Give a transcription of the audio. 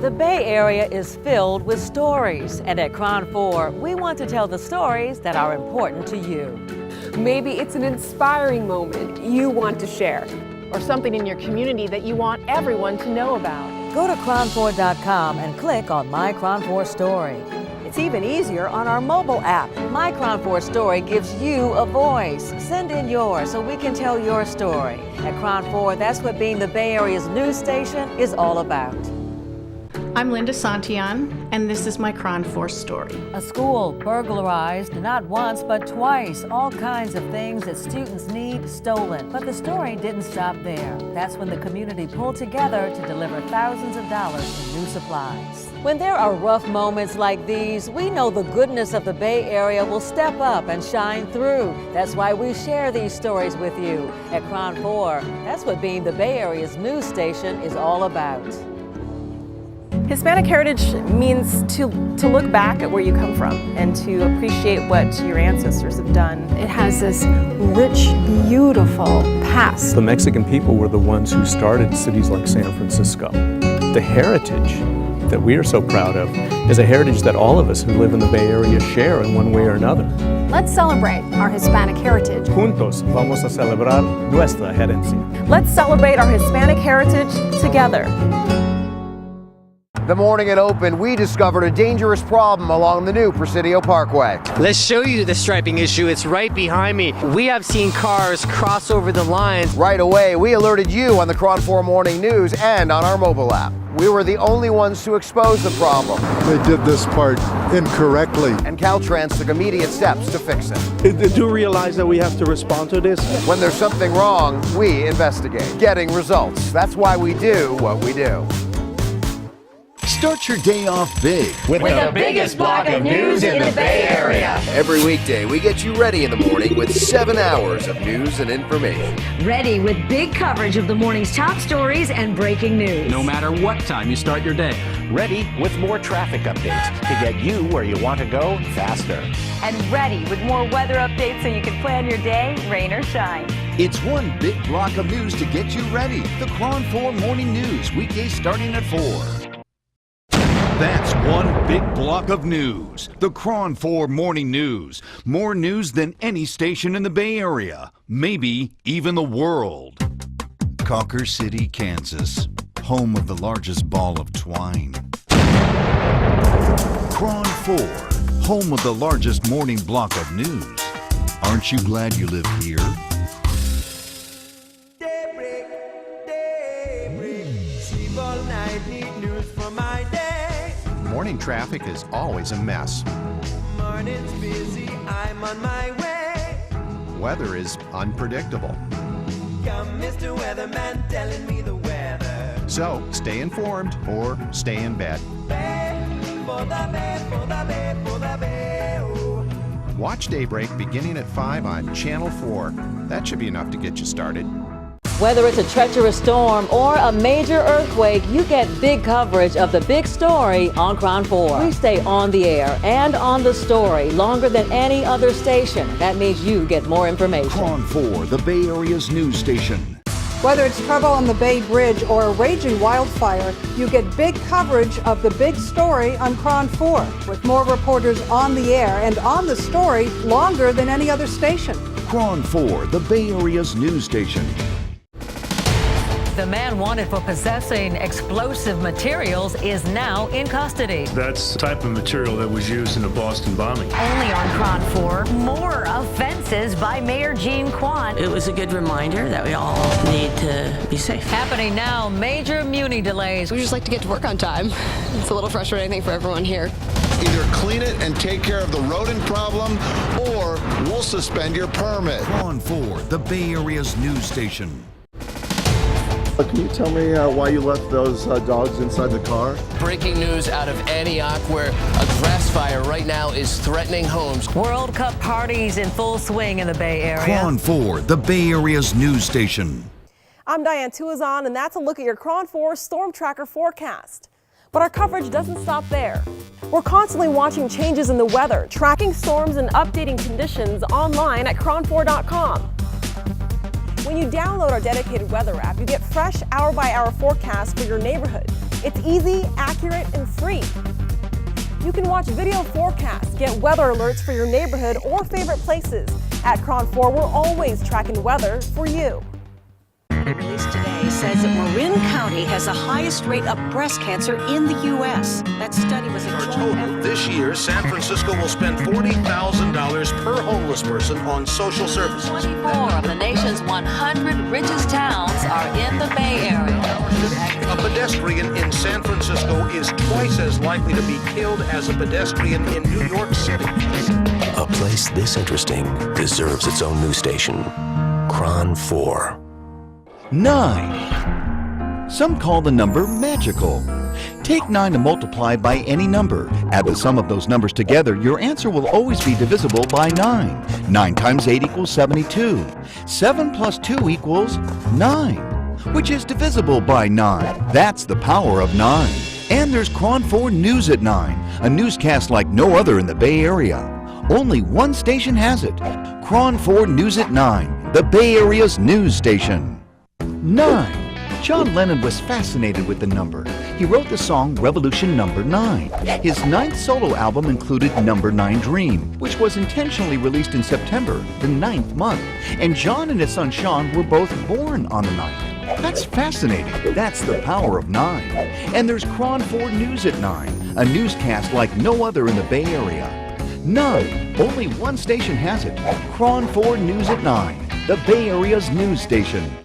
The Bay Area is filled with stories, and at KRON 4, we want to tell the stories that are important to you. Maybe it's an inspiring moment you want to share, or something in your community that you want everyone to know about. Go to KRON4.com and click on My KRON 4 Story. It's even easier on our mobile app. My KRON 4 Story gives you a voice. Send in yours so we can tell your story. At KRON 4, that's what being the Bay Area's news station is all about. I'm Linda Santillan, and this is my KRON 4 story. A school burglarized not once but twice. All kinds of things that students need stolen. But the story didn't stop there. That's when the community pulled together to deliver thousands of dollars in new supplies. When there are rough moments like these, we know the goodness of the Bay Area will step up and shine through. That's why we share these stories with you. At KRON 4, that's what being the Bay Area's news station is all about. Hispanic heritage means to look back at where you come from and to appreciate what your ancestors have done. It has this rich, beautiful past. The Mexican people were the ones who started cities like San Francisco. The heritage that we are so proud of is a heritage that all of us who live in the Bay Area share in one way or another. Let's celebrate our Hispanic heritage. Juntos vamos a celebrar nuestra herencia. Let's celebrate our Hispanic heritage together. The morning it opened, we discovered a dangerous problem along the new Presidio Parkway. Let's show you the striping issue. It's right behind me. We have seen cars cross over the lines. Right away, we alerted you on the KRON 4 Morning News and on our mobile app. We were the only ones to expose the problem. They did this part incorrectly. And Caltrans took immediate steps to fix it. They do realize that we have to respond to this. When there's something wrong, we investigate, getting results. That's why we do what we do. Start your day off big with the biggest block of news in the Bay Area. Every weekday, we get you ready in the morning with 7 hours of news and information. Ready with big coverage of the morning's top stories and breaking news. No matter what time you start your day. Ready with more traffic updates to get you where you want to go faster. And ready with more weather updates so you can plan your day, rain or shine. It's one big block of news to get you ready. The KRON 4 Morning News, weekdays starting at 4. That's one big block of news. The KRON 4 Morning News. More news than any station in the Bay Area. Maybe even the world. Cawker City, Kansas. Home of the largest ball of twine. KRON 4. Home of the largest morning block of news. Aren't you glad you live here? Daybreak, daybreak. Sleep all night, need news for my day. Morning traffic is always a mess. Morning's busy, I'm on my way. Weather is unpredictable. Come, Mr. Weatherman, telling me the weather. So, stay informed or stay in bed. Watch Daybreak beginning at 5 on Channel 4. That should be enough to get you started. Whether it's a treacherous storm or a major earthquake, you get big coverage of the big story on KRON 4. We stay on the air and on the story longer than any other station. That means you get more information. KRON 4, the Bay Area's news station. Whether it's trouble on the Bay Bridge or a raging wildfire, you get big coverage of the big story on KRON 4, with more reporters on the air and on the story longer than any other station. KRON 4, the Bay Area's news station. The man wanted for possessing explosive materials is now in custody. That's the type of material that was used in the Boston bombing. Only on KRON 4, more offenses by Mayor Jean Quan. It was a good reminder that we all need to be safe. Happening now, major Muni delays. We just like to get to work on time. It's a little frustrating, I think, for everyone here. Either clean it and take care of the rodent problem, or we'll suspend your permit. KRON 4, the Bay Area's news station. Can you tell me why you left those dogs inside the car? Breaking news out of Antioch, where a grass fire right now is threatening homes. World Cup parties in full swing in the Bay Area. KRON 4, the Bay Area's news station. I'm Diane Tuazon, and that's a look at your KRON 4 Storm Tracker forecast. But our coverage doesn't stop there. We're constantly watching changes in the weather, tracking storms and updating conditions online at KRON4.com. When you download our dedicated weather app, you get fresh hour-by-hour forecasts for your neighborhood. It's easy, accurate, and free. You can watch video forecasts, get weather alerts for your neighborhood or favorite places. At KRON 4, we're always tracking weather for you. Released today says that Marin County has the highest rate of breast cancer in the U.S. That study was a total. This year, San Francisco will spend $40,000 per homeless person on social services. 24 of the nation's 100 richest towns are in the Bay Area. A pedestrian in San Francisco is twice as likely to be killed as a pedestrian in New York City. A place this interesting deserves its own news station. KRON 4. 9. Some call the number magical. Take 9 to multiply by any number. Add the sum of those numbers together. Your answer will always be divisible by 9. 9 times 8 equals 72. 7 plus 2 equals 9, which is divisible by 9. That's the power of 9. And there's KRON 4 News at 9, a newscast like no other in the Bay Area. Only one station has it. KRON 4 News at 9, the Bay Area's news station. 9. John Lennon was fascinated with the number. He wrote the song Revolution Number 9. His 9th solo album included Number 9 Dream, which was intentionally released in September, the 9th month. And John and his son Sean were both born on the 9th. That's fascinating. That's the power of 9. And there's KRON 4 News at 9, a newscast like no other in the Bay Area. None. Only one station has it. KRON 4 News at 9, the Bay Area's news station.